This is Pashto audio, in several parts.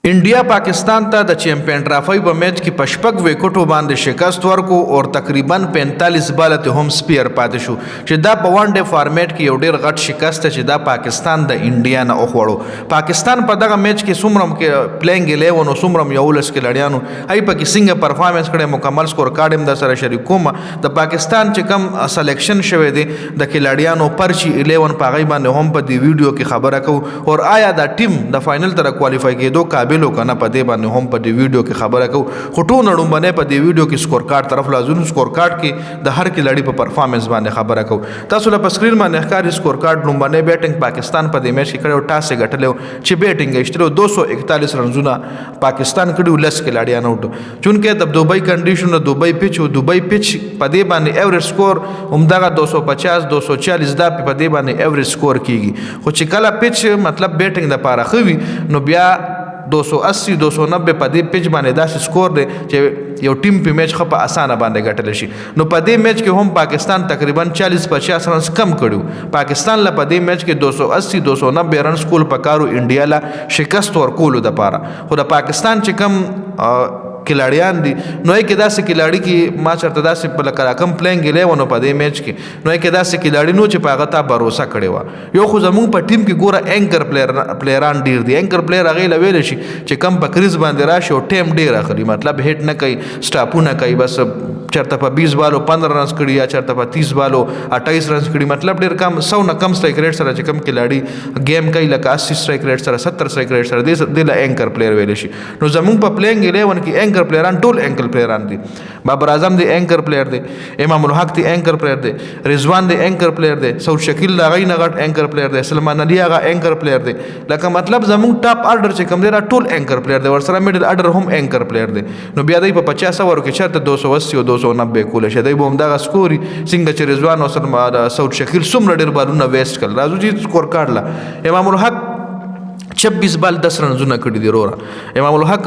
इंडिया Pakistan ته د چیمپئن ټرافي په میچ کې پشپک وکټو باندې شکست ورکو او تقریبا 45 بالته هم سپیر پاتې شو چې دا په وان ډے فارمیټ کې یو ډیر غټ شکست چې دا پاکستان د انډیا نه اوخوړو پاکستان په دغه میچ کې سومرم کې پلینګ 11 او سومرم یو لس کې لړیانو هی په کې څنګه پرفارمنس کړي مکمل سکور کارډ هم د سره شریکوم د پاکستان چې کم سلیکشن شوه دی د کلاډیانو پرچی 11 په غي باندې هم په دی ویډیو کې خبره کو او آیا دا ټیم د فائنل تر کوالیفای کېدو قابل کنه په دې باندې هم په دې ویډیو کې خبره کو خټو نړم باندې په دې ویډیو کې سکور کارت طرف لازم سکور کارت کې د هر کلاړي په پرفارمنس باندې خبره کو تاسو له سکرین باندې ښکاری سکور کارت نوم باندې بیټینګ پاکستان په دې میچ کې کړو ټاس غټلو چې بیټینګ اشترو 241 رنزونه پاکستان کړو لس کلاړیان اوټ چونکه د دوبۍ کنډیشن دوبۍ پیچ په دې باندې ایوریج سکور همدغه 250 240 دا په دې باندې ایوریج سکور کیږي خو چې کله پیچ مطلب بیټینګ د پاره خوي نو بیا 280 290 په دې پیچ باندې دا سکور دی چې یو ټیم په میچ خو په اسانه باندې ګټل شي نو په دې میچ کې هم پاکستان تقریبا 40-50 رنز کم کړو پاکستان له په دې میچ کې 280 290 رنز کول پکارو انډیا لا شکست ورکول د پاره خو د پاکستان چې کم کلاړیان دي نو کې داسې کلاړي کې ما چرته داسې په لکه کم پلینګ 11 په دې میچ کې نو کې داسې کلاړي نو چې پاغه تا باور کړي و یو خو زموږ په ټیم کې ګوره انکر پلیران ډیر دي انکر پلیر هغه لویل شي چې کم په کریز باندې راشي او ټیم ډیر اخلي مطلب هټ نه کوي سټاپونه کوي بس چرته په 20 بالو 15 رنز کړي یا چرته په 30 بالو 28 رنز کړي مطلب ډیر کم 100 نه کم سټرایک ریټ سره چې کم کلاړي گیم کوي لکه 80 سټرایک ریټ سره 70 سټرایک ریټ سره د انکر پلیر ویل شي نو زموږ په پلینګ 11 کې انکر پلیران ټول انکر پلیران دي بابر اعظم دی انکر پلیر دی امام الحق دی انکر پلیر دی رضوان دی انکر پلیر دی سعود شکیل دا غي نه غټ انکر پلیر دی سلمان علي هغه انکر پلیر دی لکه مطلب زموږ ټاپ آرډر چې کوم دی را ټول انکر پلیر دی ورسره میډل آرډر هم انکر پلیر دی نو بیا دی په 50 اور کې چرته 280 او 290 کول شه دی بوم دا سکوري څنګه چې رضوان او سعود شکیل سمره ډیر بالونه ویسټ کړ راځو چې سکور کارډ امام الحق 26 بال 10 رنزونه کړي دي وروره امام الحق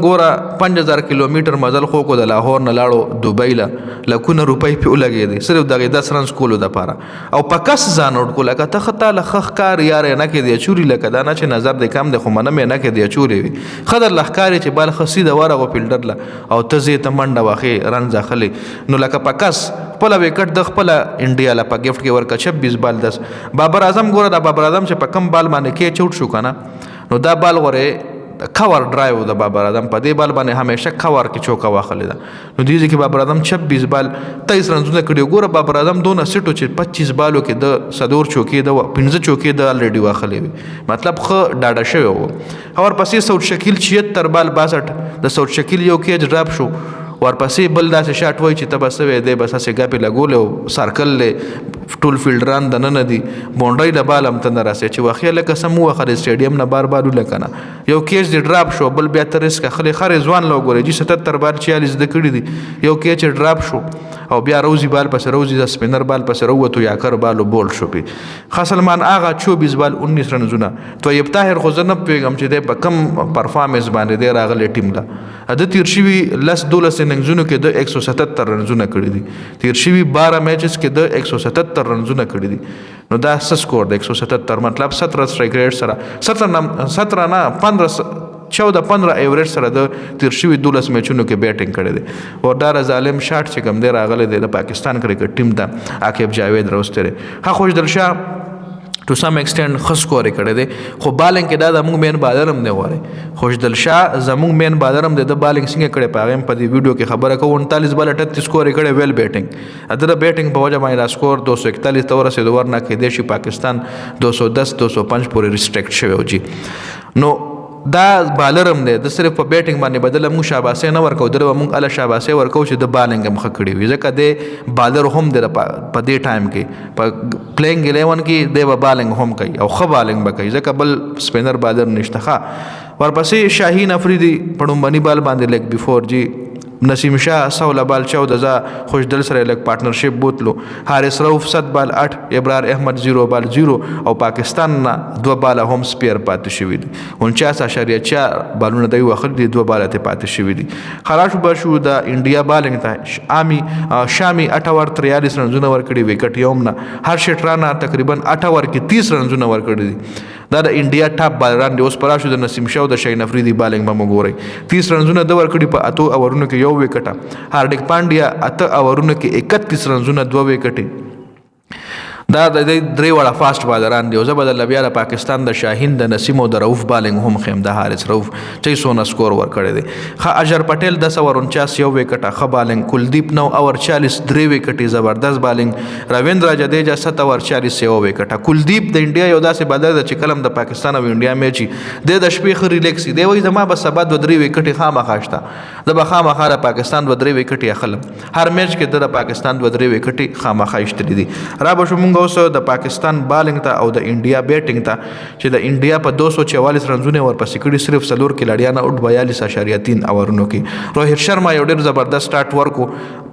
ګوره 5000 کیلومتر مزل خو کو د لاهور نه لاړو دوبۍ له لکونه روپۍ په لګې دي صرف دغه 10 رنز کولو د پاره او پکس ځان وټ کوله که ته خطا لخ کار یار نه کې دی چوري لکه دا نه چې نظر د کم د خو منه نه کې دی چوري وي خضر لخکاری چې بال خسي د ورغه فیلډر له او ته زه ته منډه واخې رن ځخلي نو لکه پکس خپل وکټ د خپل انډیا لا په گیفت کې ورکه 26 بال 10 بابر اعظم ګوره د بابر اعظم چې په کم بال باندې کې چوټ شو کنه نو دا بال غره کور ډرایو د بابر اعظم په دې بال باندې همیشه کور کې چوکا واخلې ده نو دې کې بابر اعظم 26 بال 23 رنزونه کړي ګوره بابر اعظم دونه سټو چې 25 بالو کې د صدور چوکي د 15 چوکي د الریډي واخلې مطلب خو ډاډه شوی و اور پسې سعود شکیل 76 بال 62 د سعود شکیل یو کې ډراپ شو ورپسې بل داسې شاټ وای چې تبسوي دی بس اسې ګاپې لګول او سرکل له ټول فیلډران د نن دي بونډای د بالم تن راسي چې واخې لکه سمو خل سټیډیم نه بار بار لکنه یو کیچ دی ډراپ شو بل بیا ترس کا خلې خره ځوان لو ګوري چې 77 بار 46 د کړي دي یو کیچ ډراپ شو او بیا روزي بال پس روزي د سپینر بال پس وروته یا کر بالو بول شو پی خاصلمان اغا 24 بال 19 رنزونه طیب طاهر خو زنه پیغام چې د کم پرفارمنس باندې دی راغلی ټیم لا د تیر شوی لس 12 اننګزونو کې د 177 رنزونه کړي دي تیر شوی 12 میچز کې د 177 رنزونه کړي دي نو دا سکور د 177 مطلب 17 سټرایک ریټ سره 17 نه 14-15 ایوریج سره د تیر شوی 12 میچونو کې بیټینګ کړي دي او دا ظالم شاټ چې کوم دی راغلی دی د پاکستان کرکټ ټیم ته عاقب جاوید راوستره ها خوشدل شاه ټو سم ایکسټینډ خاص کورې کړی دی خو بالنګ کې دا زموږ مین بالر هم دی غواړي خوشدل شاه زموږ مین بالر هم دی د بالنګ څنګه کړی په هغه په دې ویډیو کې خبره کوو 39 بال 38 سکور کړی ویل بیټینګ ادر بیټینګ په وجه باندې سکور 241 تور سره ورنه کې دی شي پاکستان 210 205 پورې ریسټریکټ شوی و جی نو دا بالر هم دی د صرف په بیټینګ باندې بدله مو شاباسه نه ورکو درو مونږ ال شاباسه ورکو چې د بالنګ هم خکړی وي ځکه د بالر هم د په دې ټایم کې په پلینګ 11 کې د بالنګ هم کوي او خو بالنګ به کوي ځکه بل سپینر بالر نشته ښه ورپسې شاهین افریدي پړومبني بال باندې لیګ بیفور جی نسیم شاه 16 بال 14 خوشدل سره لک پارټنرشپ بوتلو حارث رؤف 7 بال 8 ابرار احمد 0 بال 0 او پاکستان نه 2 بال هم سپیر پاتې شوی دي 49.4 بالونه دی واخل دي 2 بال ته پاتې شوی دي خلاص بشو د انډیا بالنګ ته شامي 8 اور 43 رنزونه ور کړی وکټ یوم نه هر شټرانا تقریبا 8 اور کې 30 رنزونه ور کړی دي دا د انډیا ټاپ بالران دی. اوس پر راشو د نسیم شاه او د شاهین افریدي بالنګ به مو ګورئ. 30 رنزونه ده ورکړي په 8 اورونو کې 1 وکټه. هاردیک پانډیا 8 اورونو کې 31 رنزونه 2 وکټې. دا د درې وړه فاست بالران دي. او زه به درله بیا د پاکستان د شاهین د نسیم او د رؤف بالنګ هم ښیم. د حارث رؤف چې څونه سکور ورکړی دی. ښه اجر پټیل 10 اوور 49 1 وکټه ښه بالنګ. کلدیپ 9 اوور 40 3 وکټې زبردست بالنګ. رویندرا جډیجا 7 اوور 40 1 وکټه. کلدیپ د انډیا یو داسې بالر دی چې کلم د پاکستان او انډیا میچ دی د شپې ښه ریلیکس دی. وایي زما به سبا 2-3 وکټې خامخا شته. زه به خامخا د پاکستان 2-3 وکټې اخلم. هر میچ کې د پاکستان 2-3 وکټې خامخا ایشتلي دي. را به شو مونږ اوس د پاکستان بالنګ ته او د انډیا بیټینګ ته چې د انډیا په 244 رنزونه ورپسې کړي. صرف 4 کلاډیان اوټ 42.3 اورونو کې. روهت شرما یو ډېر زبردست سٹارټ ورکو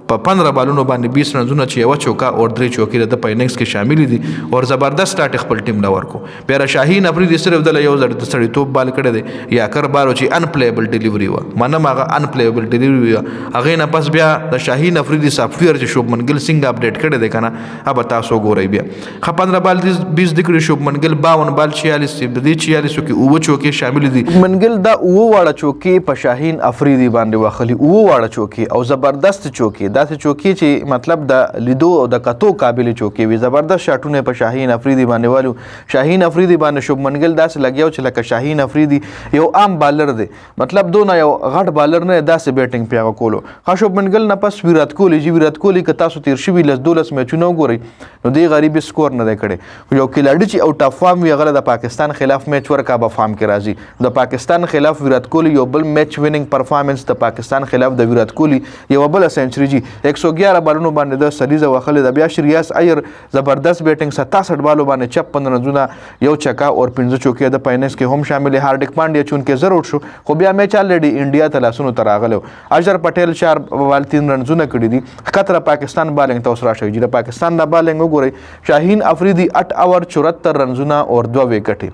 په 15 بالونو باندې 20 رنزونه چې یو چوکا او 3 چوکې د پاینکس کې شامل دي او زبردست سٹارټ خپل ټیم له ورکو. بیا شاهین افریدي صرف د یو ځل د سړی توپ بال کړی دی. یا کر بارو چې ان پلیبل ډیلیوري و منم هغه ان پلیبل ډیلیوري و. هغه نه پس بیا د شاهین افریدي سافټویر چې شوبمن ګل څنګه اپډیټ کړی دی کنه اب تاسو ګورئ. بیا 15 بال 20 د کړي شوبمن ګل 52 بال 46 د 46 کې او چوکې شامل دي. منګل دا او واړه چوکې په شاهین افریدي باندې واخلي. او واړه چوکې او زبردست چوکې داسې چوکې چې مطلب د لیدو او د کتو قابل چوکې وي. زبردست شاټونه په شاهین افریدي باندې والو. شاهین افریدي باندې شوبمن ګل داسې لګیاو چې لکه شاهین افریدي یو عام بالر دی. مطلب دونه یو غټ بالر نه داسې بیټینګ پیغه کولو. ښه شوبمن ګل نه پس ویرات کوهلی چې ویرات کوهلی که تاسو تیر شوي 12 میچونه وګورئ نو دی غریبي سکور نه دی کړی. یو کلاډي چې آوټ اف فارم وي هغه د پاکستان خلاف میچ ورکا به فارم کې راځي. د پاکستان خلاف ویرات کوهلی یو بل میچ ویننګ پرفارمنس د پاکستان خلاف د ویرات کوهلی یو بل سنچري جی 111 بالونو باندې د سلیزه واخلې. د بیا شریاس ایر زبردست بیټینګ 67 بالو باندې 56 رنزونه یو چکا او 15 چوکې د پاینکس کې هم شامل. هاردیک پانډیا چون کې ضرور شو خو بیا میچ الریډي انډیا ته لاسونو ته راغلو. اجر پټیل 4 بال 3 رنزونه کړي دي. خطر پاکستان بالنګ ته اوس راشي چې د پاکستان د بالنګ وګورئ. شاهین افریدي 8 اوور 74 رنزونه او 2 وکټې.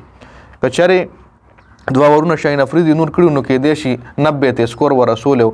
کچره 2 اورونه شاهین افریدي نور کړي نو کې دی شي 90 ته سکور ورسولو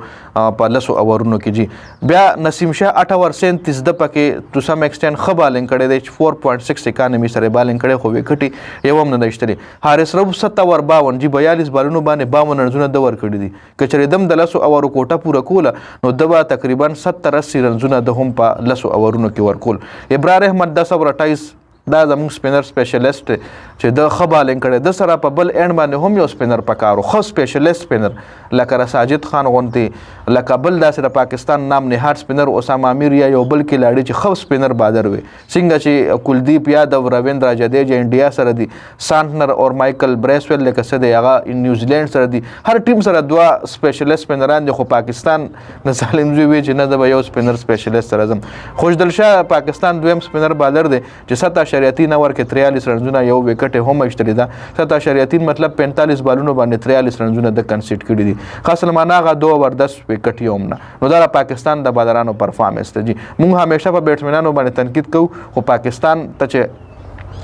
په 10 اورونو کې جی. بیا نسیم شاه 8 اوور 37 د پکې ټو سم ایکسټند خ بالنګ کړي دی 4.6 اکانومي سره بالنګ کړي خو وکټي یو هم نه دشتري. حارث رؤف 7 اوور 52 جی 42 بالونو باندې 52 رنزونه د ور کړي دي. کچره دم د 10 اوور کوټه پوره کوله نو دبا تقریبا 70-80 رنزونه د هم په 10 اورونو کې ورکول. ابرار احمد 10 اوور 28 دا زموږ سپینر سپیشلیسټ چې د ښه بالنګ کړی. د سره په بل اینډ باندې هم یو سپینر پکارو ښه سپیشلیسټ سپینر لکه ساجد خان غونتې لکه بل داسې د پاکستان نام نهاد سپینر اسامه امیر یا یو بل کلاډي چې ښه سپینر بالر وي څنګه چې کلدیپ یادو رویندرا جډیجا انډیا سره دي. سانټنر او مایکل بریسویل لکه څه دی هغه نیوزیلینډ سره دي. هر ټیم سره 2 سپیشلیسټ سپینران دي خو پاکستان نه ظالم زوی وي چې نه د یو سپینر سپیشلیسټ سره ځم. خوشدل شاه پاکستان دویم سپینر بالر دی چې 7.3 اوور کې 43 رنزونه یو وکټ هم ایشتلی ده. 7.3 مطلب 45 بالونو باندې 43 رنزونه د کنسیډ کړي دي. خاص سلمان آغا 2 اوور 10 وکټ یې هم نه. نو دا پاکستان د بالرانو پرفارمنس ته جی مونږ همیشه په بیټسمنانو باندې تنقید کوو خو پاکستان ته چې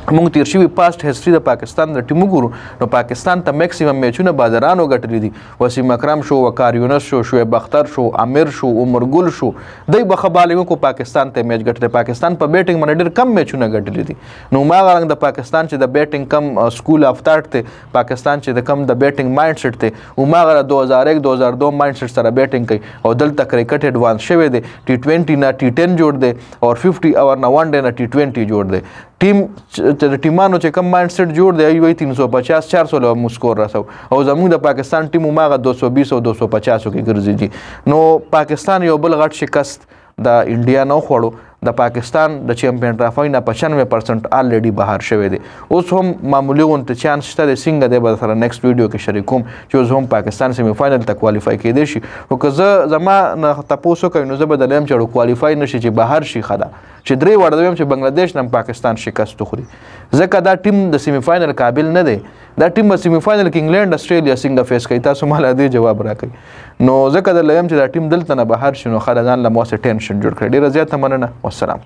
مونږ تیر شوي پاست هسټري د پاکستان د ټیم وګورو نو پاکستان ته میکسیمم میچونه بالرانو ګټلي دي. وسیم اکرم شو وقار یونس شو شعیب اختر شو امیر شو عمر ګل شو دوی به ښه بالنګ کو پاکستان ته میچ ګټلی. پاکستان په بیټینګ باندې ډېر کم میچونه ګټلي دي. نو هماغه د پاکستان چې د بیټینګ کم سکول اف تاټ دی پاکستان چې د کم د بیټینګ مایند سیټ دی هماغه 2001-2002 مایند سیټ سره بیټینګ کوي او دلته کرکټ ایډوانس شوی دی. T20 نه T10 جوړ دی او 50 اوور نه 1 ډے نه T20 جوړ دی. ټیم د ټیمانو چې کم مایند سیټ جوړ دی وایي 350-400 مو سکور رسو او زموږ د پاکستان ټیم هماغه 220 او 250 کې ګرځي دي. نو پاکستان یو بل غټ شکست د انډیا نه خوړو. د پاکستان د چیمپئن ټرافي نه 95% الریډي بهر شوی دی. اوس هم معمولی غونته چانس شته د څنګه دی به سره نیکسټ ویډیو کې شریک کوم چې اوس هم پاکستان سیمی فائنل ته کوالیفای کېدی شي. او که زه زما نه تاسو کوي نو زه به دلیم چې کوالیفای نشي چې بهر شي خدا چې 3 وړ دویم چې بنگلاديش نن پاکستان شکست خوري ځکه دا ټیم د سیمی فائنل قابل نه دی. دا ټیم په سیمی فائنل کې انګلند استرالیا څنګه فیس کوي تاسو مال دې جواب راکړئ. نو ځکه د لیم چې دا ټیم دلته نه بهر شي نو خلک ځان له موسه ټینشن جوړ کړي. ډیره زیاته مننه. والسلام.